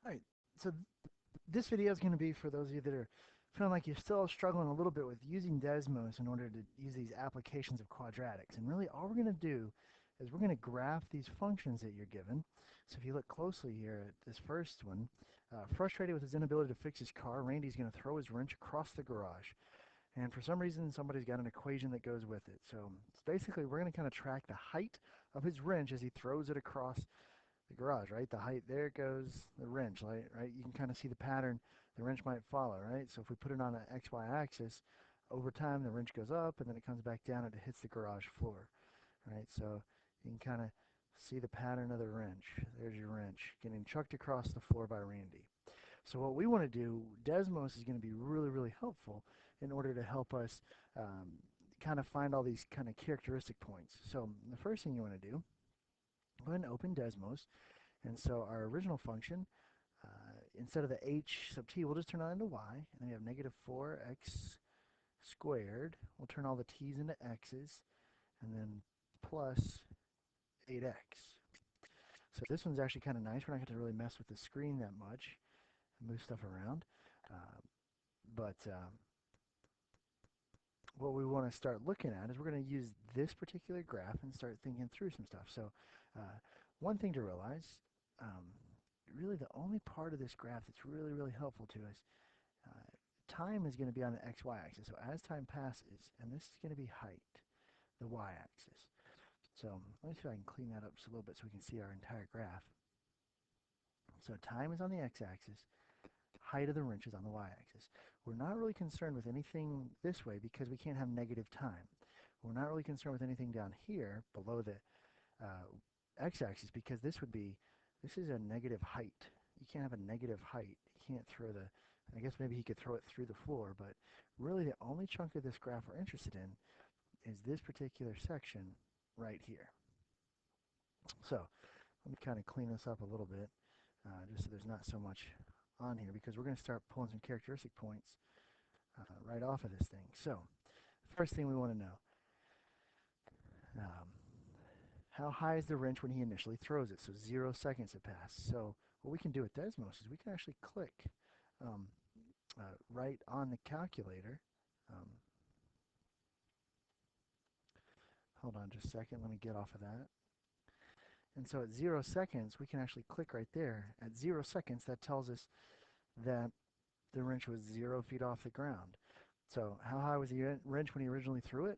All right, so this video is going to be for those of you that are feeling like you're still struggling a little bit with using Desmos in order to use these applications of quadratics. And really all we're going to do is we're going to graph these functions that you're given. So if you look closely here at this first one, frustrated with his inability to fix his car, Randy's going to throw his wrench across the garage. And for some reason, somebody's got an equation that goes with it. So basically, we're going to kind of track the height of his wrench as he throws it across the garage, right? The height, there goes the wrench, right? You can kind of see the pattern the wrench might follow, right? So if we put it on an XY axis, over time the wrench goes up and then it comes back down and it hits the garage floor, right? So you can kind of see the pattern of the wrench. There's your wrench getting chucked across the floor by Randy. So what we want to do, Desmos is going to be really, really helpful in order to help us kind of find all these kind of characteristic points. So the first thing you want to do, go ahead and open Desmos. And so our original function, instead of the h sub t, we'll just turn that into y. And then we have negative 4x squared. We'll turn all the t's into x's. And then plus 8x. So this one's actually kind of nice. We're not going to really mess with the screen that much and move stuff around. Uh, but what we want to start looking at is we're going to use this particular graph and start thinking through some stuff. So one thing to realize, um, really the only part of this graph that's really, really helpful to us, time is going to be on the xy axis. So as time passes, and this is going to be height, the y-axis. So let me see if I can clean that up just a little bit so we can see our entire graph. So time is on the x-axis, height of the wrench is on the y-axis. We're not really concerned with anything this way because we can't have negative time. We're not really concerned with anything down here below the x-axis because this is a negative height. You can't have a negative height. You can't throw the, I guess maybe he could throw it through the floor, but really the only chunk of this graph we're interested in is this particular section right here. So let me kind of clean this up a little bit just so there's not so much on here because we're going to start pulling some characteristic points right off of this thing. So first thing we want to know, um, how high is the wrench when he initially throws it? So 0 seconds have passed. So what we can do with Desmos is we can actually click um, right on the calculator. Um, hold on just a second. Let me get off of that. And so at 0 seconds, we can actually click right there. At 0 seconds, that tells us that the wrench was 0 feet off the ground. So how high was the wrench when he originally threw it?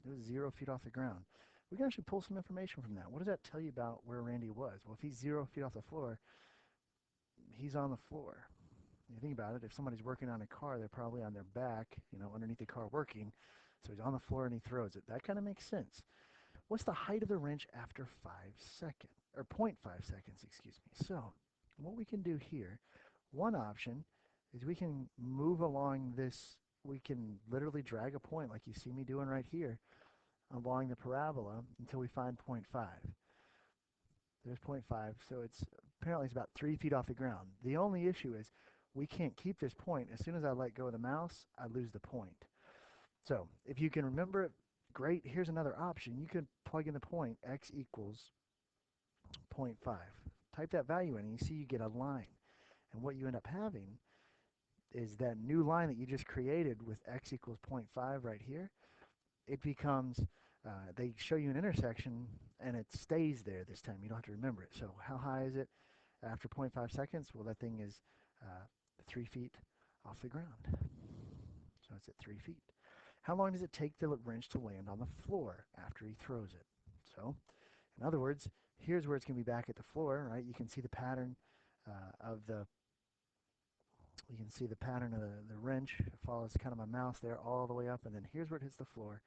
It was 0 feet off the ground. We can actually pull some information from that. What does that tell you about where Randy was? Well, if he's 0 feet off the floor, he's on the floor. You think about it, if somebody's working on a car, they're probably on their back, underneath the car working. So he's on the floor and he throws it. That kind of makes sense. What's the height of the wrench after 5 seconds, or 0.5 seconds, excuse me. So what we can do here, one option is we can move along this, we can literally drag a point like you see me doing right here along the parabola until we find 0.5. There's 0.5, so apparently it's about 3 feet off the ground. The only issue is we can't keep this point. As soon as I let go of the mouse, I lose the point. So if you can remember it, great. Here's another option. You could plug in the point, x equals 0.5. Type that value in and you see you get a line. And what you end up having is that new line that you just created with x equals 0.5 right here. It becomes, they show you an intersection and it stays there this time. You don't have to remember it. So how high is it after 0.5 seconds? Well, that thing is 3 feet off the ground. So it's at 3 feet. How long does it take the wrench to land on the floor after he throws it? So, in other words, here's where it's going to be back at the floor, right? You can see the pattern you can see the pattern of the wrench. It follows kind of my mouse there all the way up, and then here's where it hits the floor.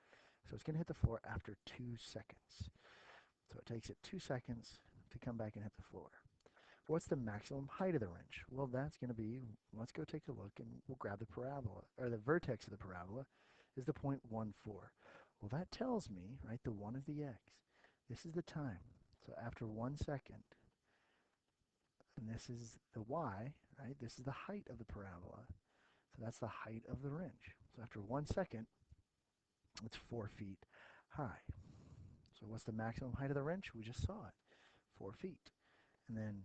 So it's going to hit the floor after 2 seconds. So it takes it 2 seconds to come back and hit the floor. What's the maximum height of the wrench? Well, that's going to be, let's go take a look and we'll grab the parabola, or the vertex of the parabola is the 0.14. Well, that tells me, right, the 1 is the x. This is the time. So after 1 second, and this is the y, right, this is the height of the parabola. So that's the height of the wrench. So after 1 second, it's 4 feet high. So what's the maximum height of the wrench? We just saw it, 4 feet. And then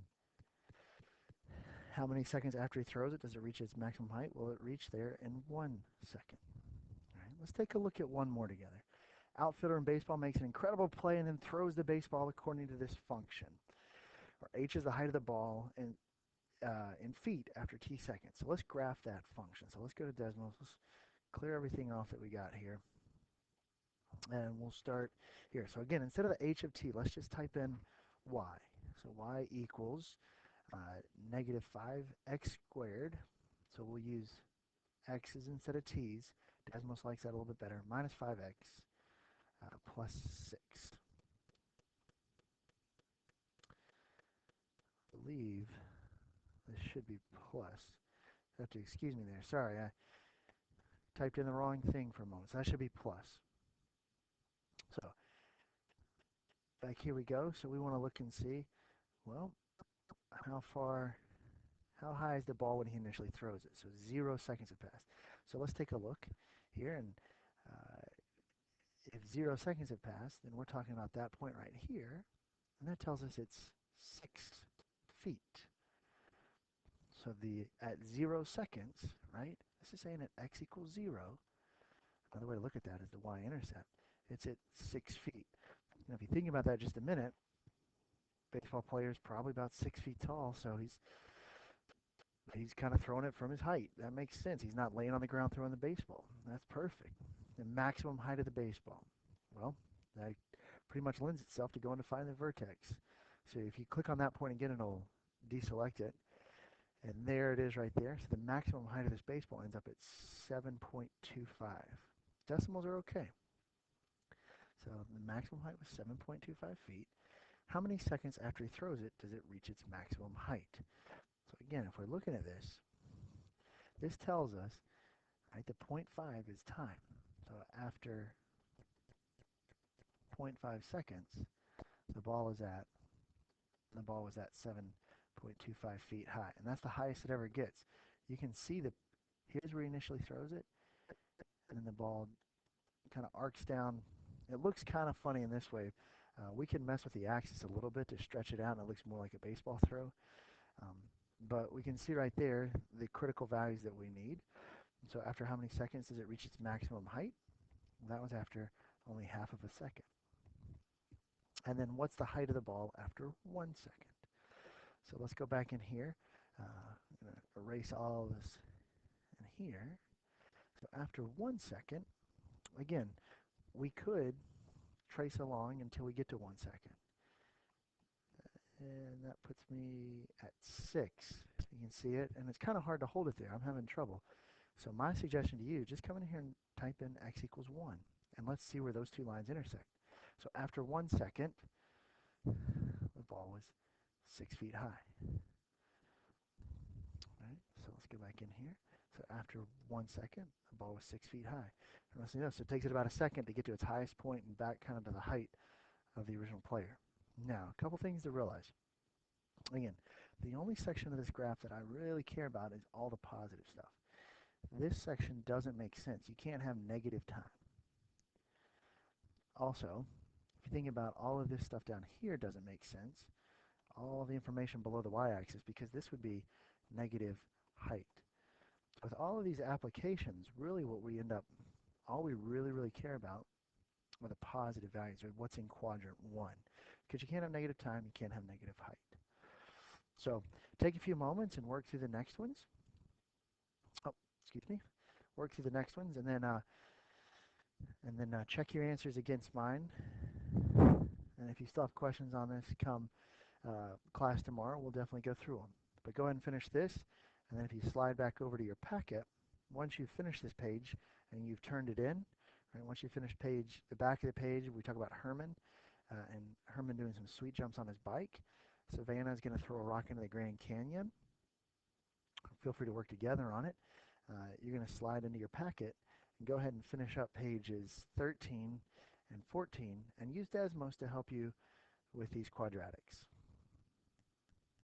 How many seconds after he throws it does it reach its maximum height? Well, it reached there in 1 second. All right, let's take a look at one more together. Outfielder in baseball makes an incredible play and then throws the baseball according to this function. Where h is the height of the ball in feet after t seconds. So let's graph that function. So let's go to Desmos. Let's clear everything off that we got here. And we'll start here. So again, instead of the h of t, let's just type in y. So y equals negative 5x squared. So we'll use x's instead of t's. Desmos likes that a little bit better. Minus 5x plus 6. I believe this should be plus. You have to excuse me there. Sorry, I typed in the wrong thing for a moment. So that should be plus. So back here we go. So we want to look and see, well, how high is the ball when he initially throws it? So 0 seconds have passed. So let's take a look here, and if 0 seconds have passed, then we're talking about that point right here, and that tells us it's 6 feet. So at 0 seconds, right, this is saying at x equals 0. Another way to look at that is the y-intercept. It's at 6 feet. Now, if you think about that just a minute, baseball player is probably about 6 feet tall, so he's kind of throwing it from his height. That makes sense. He's not laying on the ground throwing the baseball. That's perfect. The maximum height of the baseball. Well, that pretty much lends itself to going to find the vertex. So if you click on that point again, it'll deselect it. And there it is right there. So the maximum height of this baseball ends up at 7.25. Decimals are okay. So the maximum height was 7.25 feet. How many seconds after he throws it does it reach its maximum height? So again, if we're looking at this tells us, right, the 0.5 is time. So after 0.5 seconds, the ball was at 7.25 feet high, and that's the highest it ever gets. You can see here's where he initially throws it, and then the ball kind of arcs down. It looks kind of funny in this way. We can mess with the axis a little bit to stretch it out, and it looks more like a baseball throw. But we can see right there the critical values that we need. So after how many seconds does it reach its maximum height? Well, that was after only half of a second. And then what's the height of the ball after 1 second? So let's go back in here. I'm going to erase all of this in here. So after 1 second, again, we could trace along until we get to 1 second. And that puts me at 6. You can see it, and it's kind of hard to hold it there. I'm having trouble. So my suggestion to you, just come in here and type in x equals 1, and let's see where those two lines intersect. So after 1 second, the ball was 6 feet high. Right? So let's go back in here. So after 1 second, the ball was 6 feet high. And so it takes it about a second to get to its highest point and back kind of to the height of the original player. Now, a couple things to realize. Again, the only section of this graph that I really care about is all the positive stuff. This section doesn't make sense. You can't have negative time. Also, if you think about all of this stuff down here doesn't make sense, all the information below the y-axis, because this would be negative height. With all of these applications, really all we really care about are the positive values, or what's in quadrant 1. Because you can't have negative time, you can't have negative height. So take a few moments and work through the next ones. Work through the next ones, and then check your answers against mine. And if you still have questions on this, come class tomorrow. We'll definitely go through them. But go ahead and finish this, and then if you slide back over to your packet, once you finish this page and you've turned it in, right, once you finish the back of the page, we talk about Herman, and Herman doing some sweet jumps on his bike. Savannah is going to throw a rock into the Grand Canyon. Feel free to work together on it. You're going to slide into your packet and go ahead and finish up pages 13 and 14 and use Desmos to help you with these quadratics.